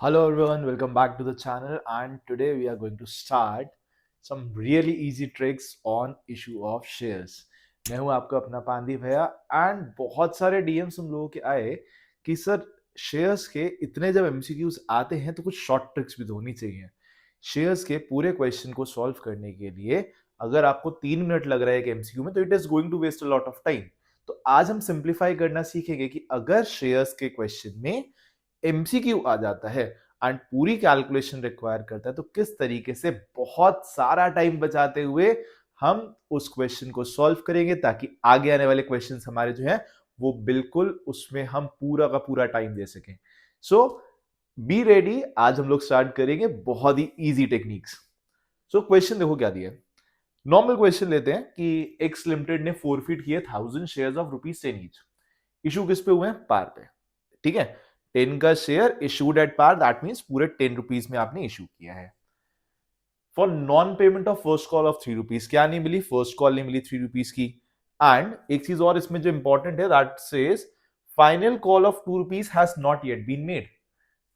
Hello everyone, welcome back to the channel and today we are going to start some really easy tricks on issue of shares. मैं हूं आपका अपना पांदी भैया and बहुत सारे डीएम्स हम लोगों के आए कि सर शेयर्स के इतने जब एमसीक्यूज आते हैं तो कुछ शॉर्ट ट्रिक्स भी तो होनी चाहिए। शेयर्स के पूरे क्वेश्चन को सॉल्व करने के लिए अगर आपको 3 मिनट लग रहा है एक एमसीक्यू में तो it is going to waste a lot of time. तो आज हम सिंप्लीफाई करना सीखेंगे कि अगर शेयर्स के क्वेश्चन में एमसीक्यू आ जाता है एंड पूरी कैलकुलेशन रिक्वायर करता है तो किस तरीके से बहुत सारा टाइम बचाते हुए हम उस क्वेश्चन को सॉल्व करेंगे ताकि आगे आने वाले क्वेश्चंस हमारे जो है वो बिल्कुल उसमें हम पूरा का पूरा टाइम दे सकें। सो बी रेडी, आज हम लोग स्टार्ट करेंगे बहुत ही इजी टेक्निक्स। सो क्वेश्चन देखो क्या दिया। नॉर्मल क्वेश्चन लेते हैं कि एक्स लिमिटेड ने फोरफिट किए 1000 शेयर्स ऑफ ₹10 ईच। इशू किस पे हुए हैं? पार पे। ठीक है, 10 का share issued at par, that means पूरे 10 रुपीज में आपने इशू किया है। For non payment of first call of ₹3, क्या नहीं मिली? फर्स्ट कॉल नहीं मिली ₹3 की। एंड एक चीज और इसमें जो इंपॉर्टेंट है, that says final call of ₹2 has not yet been made.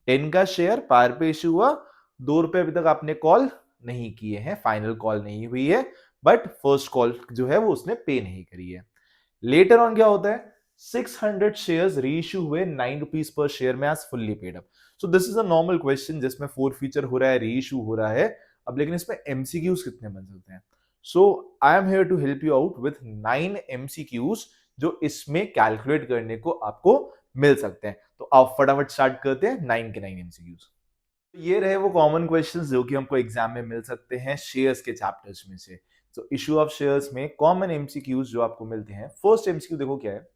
10 का शेयर पार पे इशू हुआ, ₹2 अभी तक आपने कॉल नहीं किए हैं, फाइनल कॉल नहीं हुई है, बट फर्स्ट कॉल जो है वो उसने पे नहीं करी है। लेटर ऑन क्या होता है? 600 शेयर्स रीइश्यू हुए ₹9 पर शेयर में as fully paid up. So this is a normal question जिसमें फोर फीचर हो रहा है, रीइश्यू हो रहा है। अब लेकिन इसमें एमसीक्यूज कितने बन सकते हैं? So I am here to help you out with 9 MCQs जो इसमें कैलकुलेट करने को आपको मिल सकते हैं। तो आप फटाफट स्टार्ट करते हैं 9 के 9 एमसीक्यूज। ये रहे वो कॉमन क्वेश्चंस जो कि हमको एग्जाम में मिल सकते हैं शेयर्स के चैप्टर्स में से। तो इशू ऑफ शेयर्स में कॉमन एमसीक्यूज जो आपको मिलते हैं, फर्स्ट एमसीक्यू देखो क्या है।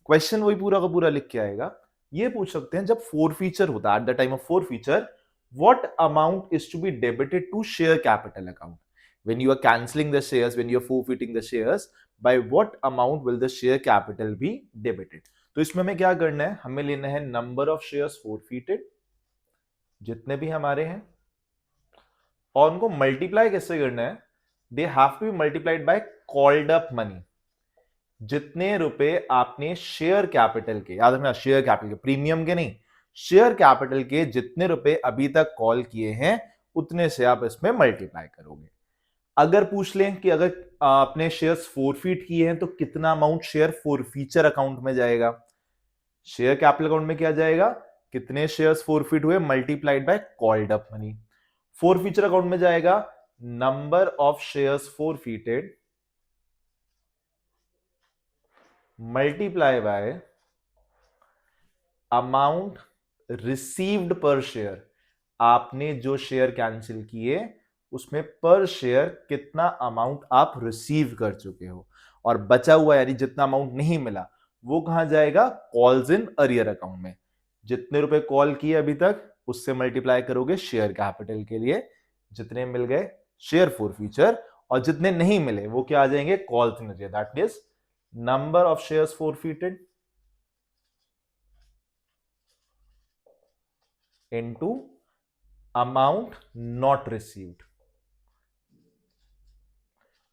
क्वेश्चन वही पूरा का पूरा लिख के आएगा। ये पूछ सकते हैं जब फोर फीचर होता है, at the time of forfeiture what amount is to be debited to share capital account when you are cancelling the shares, when you are forfeiting the shares, by what amount will the share capital be debited. तो इसमें हमें क्या करना है? हमें लेना है number of shares forfeited जितने भी हमारे हैं, और उनको मल्टीप्लाई कैसे करना है? They have to be multiplied by called up money. जितने रुपए आपने शेयर कैपिटल के, याद रखना शेयर कैपिटल के, प्रीमियम के नहीं, शेयर कैपिटल के जितने रुपए अभी तक कॉल किए हैं उतने से आप इसमें मल्टीप्लाई करोगे। अगर पूछ लें कि अगर आपने शेयर्स फोरफीट किए हैं तो कितना अमाउंट शेयर फोरफीचर अकाउंट में जाएगा? शेयर कैपिटल अकाउंट में क्या जाएगा? कितने शेयर्स फोरफीट हुए multiplied by called up money. Forfeiture account में जाएगा number of shares forfeited multiply by amount received per share. आपने जो शेयर कैंसिल किए उसमें पर शेयर कितना अमाउंट आप रिसीव कर चुके हो, और बचा हुआ यानी जितना अमाउंट नहीं मिला वो कहां जाएगा? कॉल्स इन अरियर अकाउंट में। जितने रुपए कॉल किए अभी तक उससे मल्टीप्लाई करोगे शेयर कैपिटल के लिए, जितने मिल गए शेयर फॉर फ्यूचर, और जितने नहीं मिले वो क्या आ जाएंगे? Calls in arrear, that is number of shares forfeited into amount not received.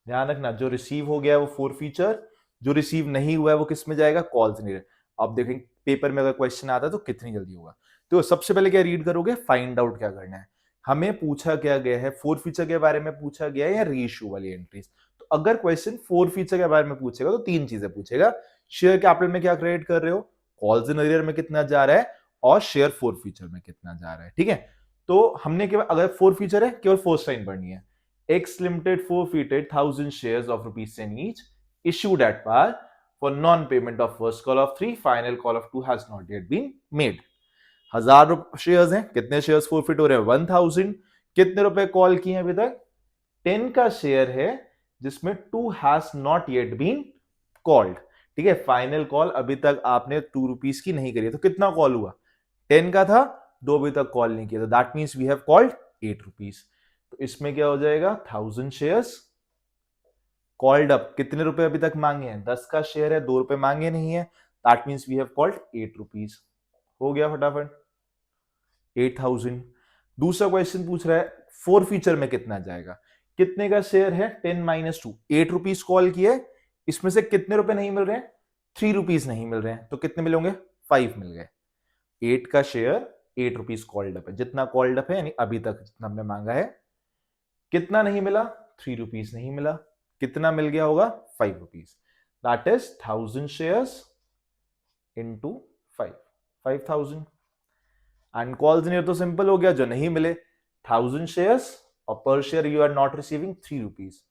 ध्यान रखना, जो रिसीव हो गया है वो फोर फीचर, जो रिसीव नहीं हुआ है वो किस में जाएगा? Calls in. अब देखेंगे पेपर में अगर क्वेश्चन आता है तो कितनी जल्दी होगा। तो सबसे पहले क्या रीड करोगे? फाइंड आउट क्या करना है। हमें पूछा क्या गया है? फोर फीचर के बारे में पूछा गया है या रीइश्यू वाली एंट्रीज? तो अगर क्वेश्चन फोर फीचर के बारे में पूछेगा तो तीन चीजें पूछेगा। शेयर कैपिटल में क्या क्रेडिट कर रहे हो, कॉल्स इन अरियर में कितना जा रहा है, और शेयर फोर फीचर में कितना जा रहा है। ठीक है, तो हमने केवल, अगर फोर फीचर है केवल फर्स्ट लाइन पढ़नी है। X Limited forfeited 1000 shares of ₹10 each issued at par for non-payment of first call of 3, final call of 2 has not yet been made। 1000 shares हैं, कितने शेयर्स फोरफिट हो रहे हैं? 1000। कितने रुपए कॉल किए अभी तक? 10 का शेयर है जिसमें 2 has not yet been called. ठीक है, फाइनल कॉल अभी तक आपने ₹2 की नहीं करी, तो कितना कॉल हुआ? 10 का था, 2 अभी तक कॉल नहीं किया, तो that means we have called ₹8। तो इसमें क्या हो जाएगा? 1000 शेयर्स कॉल्ड अप। कितने रुपए अभी तक मांगे हैं? 10 का शेयर है, ₹2 मांगे नहीं है, that means we have called ₹8। हो गया फटाफट 8000। दूसरा क्वेश्चन पूछ रहा है फोर फीचर में कितना जाएगा? कितने का शेयर है? 10 माइनस 2, ₹8 कॉल किए, इसमें से कितने रुपए नहीं मिल रहे हैं? ₹3 नहीं मिल रहे हैं, तो कितने मिलेंगे? 5 मिल गए। 8 का शेयर ₹8 कॉल्ड अप है, जितना कॉल्ड अप है यानी अभी तक जितना हमने मांगा है। कितना नहीं मिला? ₹3 नहीं मिला। कितना मिल गया होगा? ₹5। That is 1000 shares into 5, 5000। And calls in तो सिंपल हो गया, जो नहीं मिले 1000 शेयर्स और पर share you are not receiving ₹3,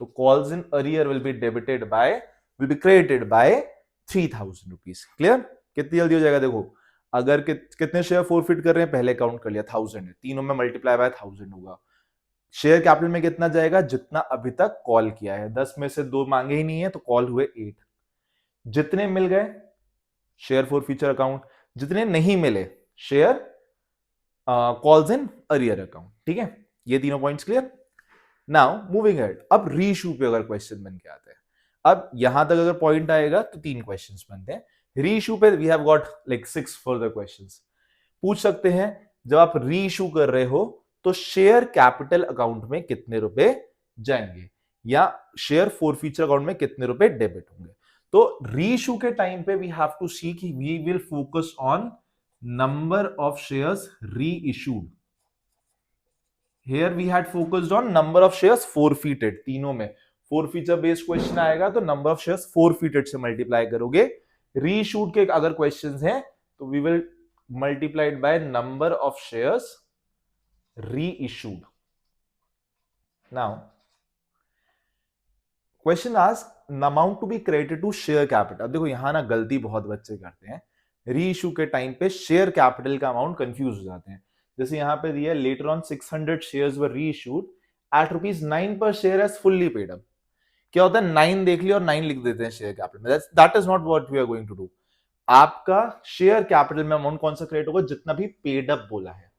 तो calls in arrear will be credited by ₹3000। Clear? कितनी जल्दी हो जाएगा देखो, अगर कितने शेयर फोरफिट कर रहे हैं पहले काउंट कर लिया, 1000 है, तीनों में मल्टीप्लाई बाय 1000 होगा। शेयर कैपिटल में कितना जाएगा? जितना अभी तक कॉल किया है, 10 में से 2 मांगे ही नहीं है तो कॉल हुए 8। जितने मिल गए शेयर फॉर फ्यूचर अकाउंट, जितने नहीं मिले share calls in arrear account. ठीक है, ये तीनों points clear. Now moving head, अब रीइश्यू पे अगर क्वेश्चन बन के आते हैं, अब यहां तक अगर पॉइंट आएगा तो 3 क्वेश्चंस बनते हैं। रीइश्यू पे we have got like 6 further questions. पूछ सकते हैं जब आप रीइश्यू कर रहे हो तो शेयर कैपिटल अकाउंट में कितने रुपए जाएंगे या शेयर फॉरफीचर अकाउंट में कितने रुपए डेबिट होंगे। तो रीइश्यू के टाइम पे वी हैव टू सी कि we will focus on number of shares reissued. Here we had focused on number of shares forfeited। तीनों में forfeiture बेस्ड क्वेश्चन आएगा तो नंबर ऑफ शेयर्स forfeited से मल्टीप्लाई करोगे। Reissued के अगर क्वेश्चंस हैं तो we will multiplied by number of shares reissued. Now question ask amount to be credited to share capital. अब देखो यहां ना गलती बहुत बच्चे करते हैं, रीइश्यू के टाइम पे शेयर कैपिटल का अमाउंट कंफ्यूज हो जाते हैं। जैसे यहां पे दिया later on 600 shares were reissued at ₹9 पर share as fully paid up. क्या होता है, 9 देख लिया और 9 लिख देते हैं शेयर कैपिटल में। That is not what we are going to do. आपका शेयर कैपिटल में अमाउंट कौन सा क्रेडिट होगा? जितना भी पेड अप बोला है।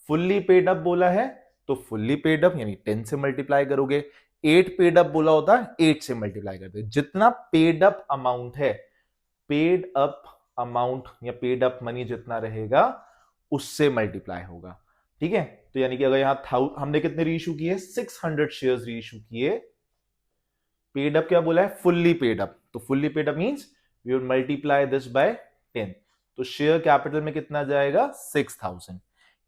फुल्ली पेड अप बोला है तो फुल्ली पेड अप यानी 10 से मल्टीप्लाई करोगे। 8 पेड अप बोला होता है 8 से मल्टीप्लाई करते। जितना पेड अप अमाउंट है, पेड अप अमाउंट या पेड अप मनी जितना रहेगा उससे मल्टीप्लाई होगा। ठीक है, तो यानी कि अगर यहां हमने कितने रीइश्यू किए? 600 शेयर्स रीइश्यू किए। पेड अप क्या बोला है? Fully paid up. तो fully paid up means we will multiply this by 10। तो शेयर कैपिटल में कितना जाएगा? 6000।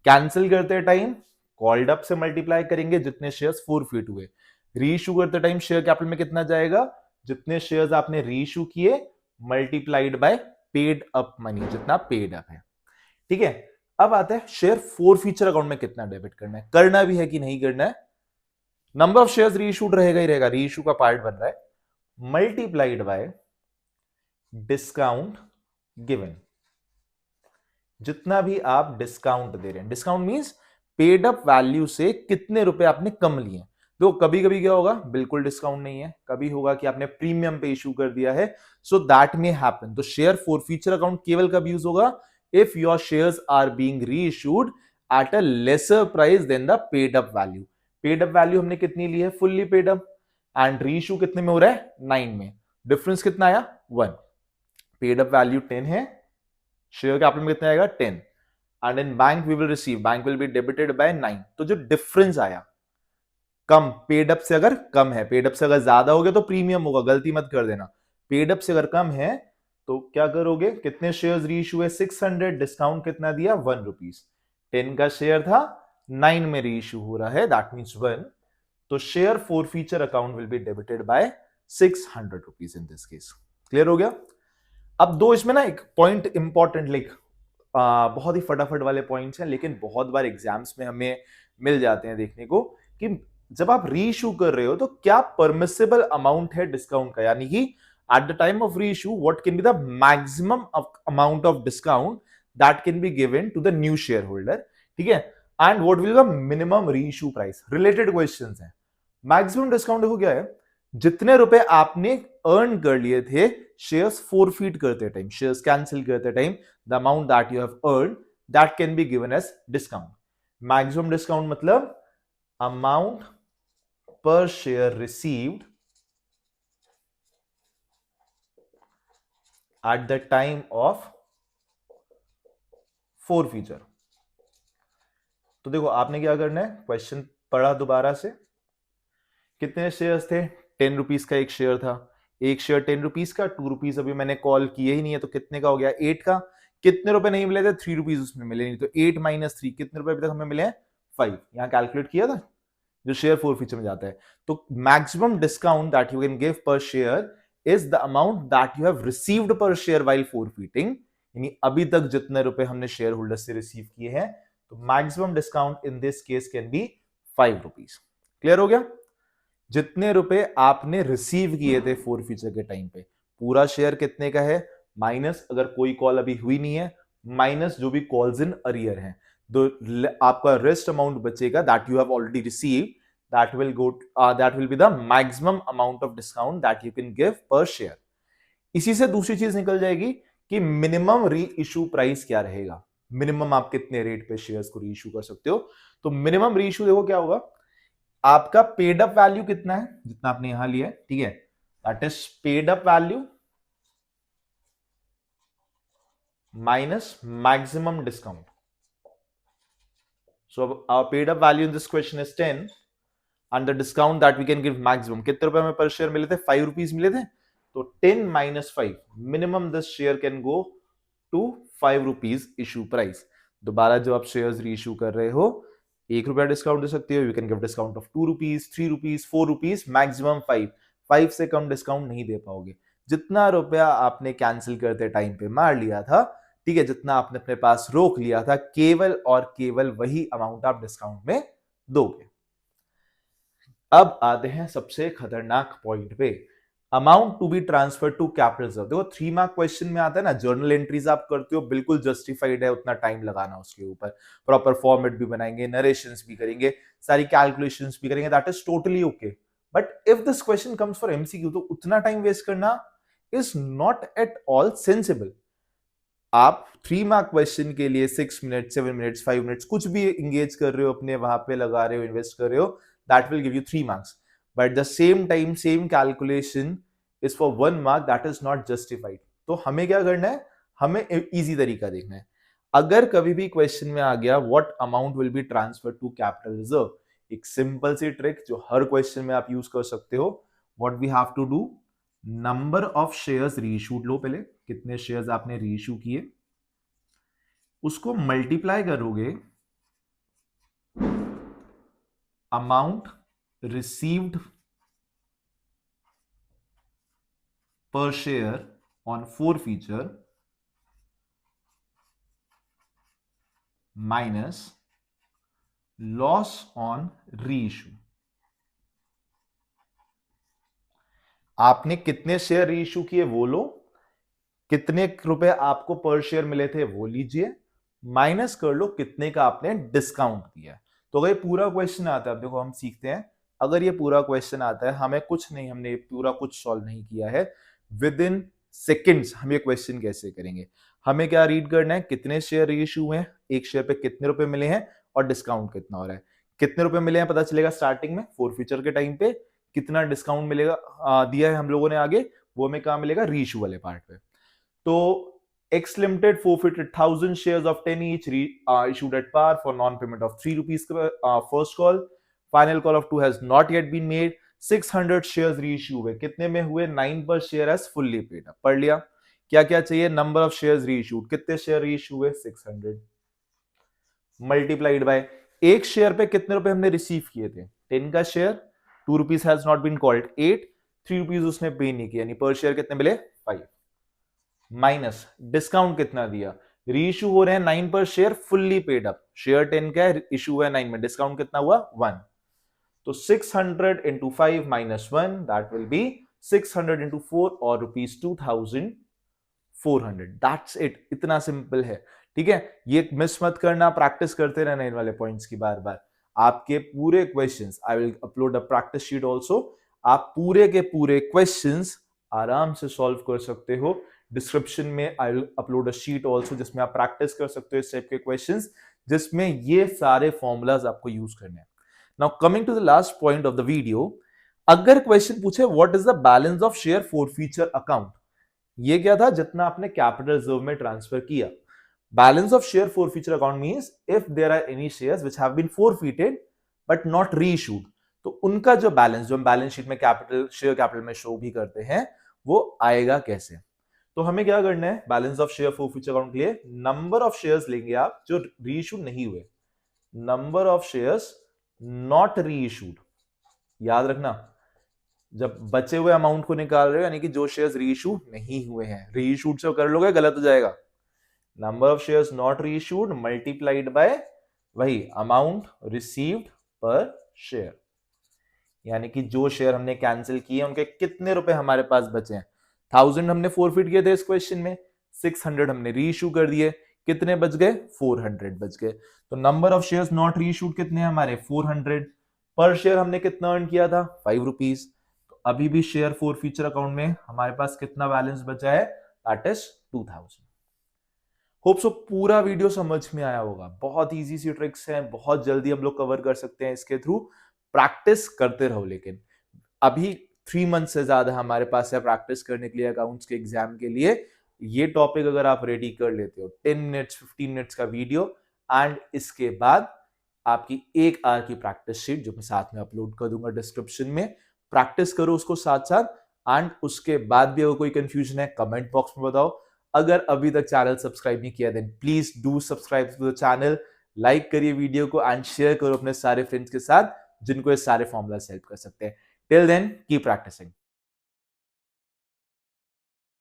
कैंसिल करते टाइम कॉल्ड अप से मल्टीप्लाई करेंगे जितने शेयर्स फोरफिट हुए। रीइश्यू करते टाइम शेयर कैपिटल में कितना जाएगा? जितने शेयर्स आपने रीइश्यू किए multiplied by paid up money, जितना पेड अप है। ठीक है, अब आता है शेयर फॉरफीचर अकाउंट में कितना डेबिट करना है, करना भी है कि नहीं करना है। नंबर ऑफ शेयर्स रीइश्यूड रहेगा ही रहेगा, रीइश्यू का पार्ट बन रहा है, मल्टीप्लाइड बाय डिस्काउंट गिवन। जितना भी आप डिस्काउंट दे रहे हैं, discount means paid up value से कितने रुपए आपने कम लिए। तो कभी कभी क्या होगा, बिल्कुल डिस्काउंट नहीं है, कभी होगा कि आपने प्रीमियम पे इशू कर दिया है, सो दैट मे हैपन। तो शेयर फॉरफीचर अकाउंट केवल कब यूज होगा? If your shares are being reissued at a lesser price than the paid up value. Paid up value हमने कितनी ली है? Fully paid up. And reissue कितने में हो रहा है? 9 में। डिफरेंस कितना आया? 1। पेड अप वैल्यू 10 है, शेयर कैपिटल में कितना आएगा? 10। And in bank we will receive, bank will be debited by 9। तो जो डिफरेंस आया कम, पेड अप से अगर कम है, पेड अप से अगर ज्यादा हो गया तो प्रीमियम होगा, गलती मत कर देना। पेड अप से अगर कम है तो क्या करोगे? कितने शेयर्स रीइश्यू है? 600, डिस्काउंट कितना दिया? ₹1। 10 का शेयर था, 9 में रीइश्यू हो रहा है, दैट मींस 1। तो share forfeiture account will be debited bye ₹600 in this case. Clear हो गया? अब दो इसमें ना एक पॉइंट इंपॉर्टेंट, लाइक बहुत ही फटाफट वाले पॉइंट्स हैं, लेकिन बहुत बार एग्जाम्स में हमें मिल जाते हैं देखने को कि जब आप रीइश्यू कर रहे हो तो क्या परमिसिबल अमाउंट है डिस्काउंट का, यानी कि at the time of reissue what can be the maximum amount of discount that can be given to the new share holder. ठीक है, and what will the minimum reissue price. Related questions हैं। Maximum discount देखो क्या है, जितने रुपए आपने earn कर लिए थे शेयर्स फोरफीट करते टाइम, शेयर्स कैंसिल करते time, the amount that you have earn that can be given as discount. Maximum discount मतलब amount per share received at the time of forfeiture। तो देखो आपने क्या करना है, क्वेश्चन पढ़ा दोबारा से। कितने शेयर्स थे? ₹10 का एक शेयर था, एक शेयर ₹10 का, ₹2 अभी मैंने कॉल किए ही नहीं है, तो कितने का हो गया? 8 का। कितने रुपए नहीं मिले थे? 3 रुपीज उसमें मिले नहीं, तो 8 माइनस 3 कितने रुपए अभी तक हमें मिले हैं? 5। यहां कैलकुलेट किया था जो शेयर फोर फीचर में जाता है। तो maximum discount that you can give per share is the amount that you have received per share while forfeiting, यानी अभी तक जितने रुपए हमने शेयर होल्डर से रिसीव किए हैं, तो maximum discount in this case can be 5 rupees. Clear हो गया? जितने रुपए आपने रिसीव किए थे फोर फीचर के टाइम पे, पूरा शेयर कितने का है, माइनस अगर कोई कॉल अभी हुई नहीं है, माइनस जो भी कॉल्स इन अरियर हैं, तो आपका रेस्ट अमाउंट बचेगा that you have already receive, that will be the maximum amount of discount that you can give per share. इसी से दूसरी चीज निकल जाएगी कि मिनिमम री इशू प्राइस क्या रहेगा, मिनिमम आप कितने रेट पे शेयर्स को री इशू कर सकते हो। तो मिनिमम री इशू देखो क्या होगा, आपका पेड अप वैल्यू कितना है, जितना आपने यहां लिया है, ठीक है, that is paid up value minus maximum discount. So our paid up value in this question is 10 and the discount that we can give maximum, कितने रुपए में पर शेयर मिले थे? 5 रुपीज मिले थे, तो 10 minus 5, minimum this share can go to 5 rupees issue price. दोबारा जो आप शेयर्स री इशू कर रहे हो, 1 रुपया डिस्काउंट दे सकते हो, you can give discount of 2 rupees, 3 rupees, 4 rupees, maximum 5। 5 से कम डिस्काउंट नहीं दे पाओगे। जितना रुपया आपने कैंसिल करते टाइम पे मार लिया था, ठीक है, जितना आपने अपने पास रोक लिया था, केवल और केवल वही अमाउंट आप डिस्काउंट में दोगे। अब आते हैं सबसे खतरनाक पॉइंट पे, amount to be transfer to capital reserve. देखो 3 मार्क क्वेश्चन में आता है ना, जर्नल एंट्रीज आप करते हो, बिल्कुल जस्टिफाइड है उतना टाइम लगाना उसके ऊपर, प्रॉपर फॉर्मेट भी बनाएंगे, नरेशंस भी करेंगे, सारी कैलकुलेशंस भी करेंगे, that is totally okay. But if this question comes for MCQ, तो उतना टाइम वेस्ट करना is not at all sensible. आप 3 मार्क क्वेश्चन के लिए 6 मिनट, 7 मिनट्स, 5 मिनट्स कुछ भी इंगेज कर रहे हो, अपने वहां पे लगा रहे हो, इन्वेस्ट कर रहे हो, that will give you 3 marks. But the same time same calculation is for 1 mark, that is not justified. तो हमें क्या करना है, हमें इजी तरीका देखना है। अगर कभी भी क्वेश्चन में आ गया what amount will be transfer to capital reserve, एक सिंपल सी ट्रिक जो हर क्वेश्चन में आप यूज कर सकते हो, what we have to do, number of shares reissued लो, पहले कितने शेयर्स आपने रीइश्यू किए, उसको मल्टीप्लाई करोगे amount received per share on forfeiture minus loss on reissue. आपने कितने शेयर रीइश्यू किए वो लो, कितने रुपए आपको पर शेयर मिले थे वो लीजिए, माइनस कर लो कितने का आपने डिस्काउंट दिया। तो अगर ये पूरा क्वेश्चन आता है, अब देखो हम सीखते हैं, अगर ये पूरा क्वेश्चन आता है, हमें कुछ नहीं, हमने पूरा कुछ सॉल्व नहीं किया है, विद इन सेकेंड्स हम ये क्वेश्चन कैसे करेंगे। हमें क्या रीड करना है, कितने शेयर रीइश्यू हैं, एक शेयर पे कितने रुपए मिले हैं और डिस्काउंट कितना हो रहा है। कितने रुपए मिले हैं पता चलेगा स्टार्टिंग में फोर फीचर के टाइम पे, कितना डिस्काउंट मिलेगा दिया है हम लोगों ने आगे, वो हमें कहां मिलेगा, रीइश्यू वाले पार्ट पे। तो X Limited forfeited 1,000 shares of 10 each issued at par for non-payment of 3 rupees first call. Final call of 2 has not yet been made. 600 shares reissue हुए, कितने में हुए, 9 पर share as fully paid up. पढ़ लिया। क्या क्या चाहिए, नंबर ऑफ शेयर्स रीइश्यूड, कितने शेयर रीइश्यू हुए, 600 मल्टीप्लाइड बाय एक शेयर पे कितने रुपए हमने रिसीव किए थे, 10 का share, 2 rupees has not been called, 8, 3 rupees उसने पे नहीं किया, यानी पर शेयर कितने मिले, 5, माइनस डिस्काउंट कितना दिया, रीइश्यू हो रहे हैं 9 पर share fully paid up, share 10 का है, इशू हुआ 9 में, डिस्काउंट कितना हुआ 1, तो 600 into 5 minus 1 that will be 600 into 4 और रुपीज 2400, दैट्स इट, इतना सिंपल है। ठीक है, ये मिस मत करना, प्रैक्टिस करते रहना इन वाले पॉइंट्स की बार बार। आपके पूरे questions, I will upload a practice sheet also, आप पूरे के पूरे क्वेश्चंस आराम से सॉल्व कर सकते हो। डिस्क्रिप्शन में I will upload a sheet also जिसमें आप प्रैक्टिस कर सकते हो इस टाइप के क्वेश्चंस, जिसमें ये सारे फॉर्मूलाज आपको यूज करने हैं। Now coming to the last point of the video, अगर क्वेश्चन पूछे what is the balance of share forfeiture account, ये क्या था, जितना आपने कैपिटल रिजर्व में ट्रांसफर किया। Balance of share forfeiture account means if there are any shares which have been forfeited but not reissued, तो उनका जो बैलेंस, जो हम बैलेंस शीट में कैपिटल शेयर कैपिटल में शो भी करते हैं, वो आएगा कैसे। तो हमें क्या करना है balance of share forfeiture account के लिए, नंबर ऑफ शेयर्स लेंगे आप जो रीइश्यू नहीं हुए, number of shares not reissued. याद रखना, जब बचे हुए अमाउंट को निकाल रहे हो यानी कि जो शेयर्स रीइश्यू नहीं हुए हैं, रीइश्यूड से कर लोगे गलत हो जाएगा। Number of shares not reissued multiplied by वही अमाउंट रिसीव्ड पर शेयर, यानी कि जो शेयर हमने कैंसिल किए उनके कितने रुपए हमारे पास बचे हैं। 1000 हमने फोरफिट किए थे इस क्वेश्चन में, 600 हमने रीइश्यू कर दिए, कितने बच गए 400 बच गए। तो number of shares not reissued कितने हैं हमारे 400, पर शेयर हमने कितना अर्न किया था 5 रुपीज। तो अभी भी शेयर फोरफीचर अकाउंट में हमारे पास कितना बैलेंस बचा है, दैट इज 2000। होप सो पूरा वीडियो समझ में आया होगा। बहुत इजी सी ट्रिक्स हैं, बहुत जल्दी हम लोग कवर कर सकते हैं इसके थ्रू। प्रैक्टिस करते रहो, लेकिन अभी 3 मंथ से ज्यादा हमारे पास है प्रैक्टिस करने के लिए अकाउंट्स के एग्जाम के लिए। ये टॉपिक अगर आप रेडी कर लेते हो 10 मिनट्स 15 मिनट्स का वीडियो, एंड इसके बाद आपकी 1 आवर की प्रैक्टिस शीट जो मैं साथ में अपलोड कर दूंगा डिस्क्रिप्शन में, प्रैक्टिस करो उसको साथ साथ। एंड उसके बाद भी अगर कोई कंफ्यूजन है कमेंट बॉक्स में बताओ। अगर अभी तक चैनल सब्सक्राइब नहीं किया then please do subscribe to the channel, like करिए वीडियो को एंड शेयर करो अपने सारे फ्रेंड्स के साथ जिनको ये सारे फॉर्मूलास हेल्प कर सकते हैं। Till then keep practising.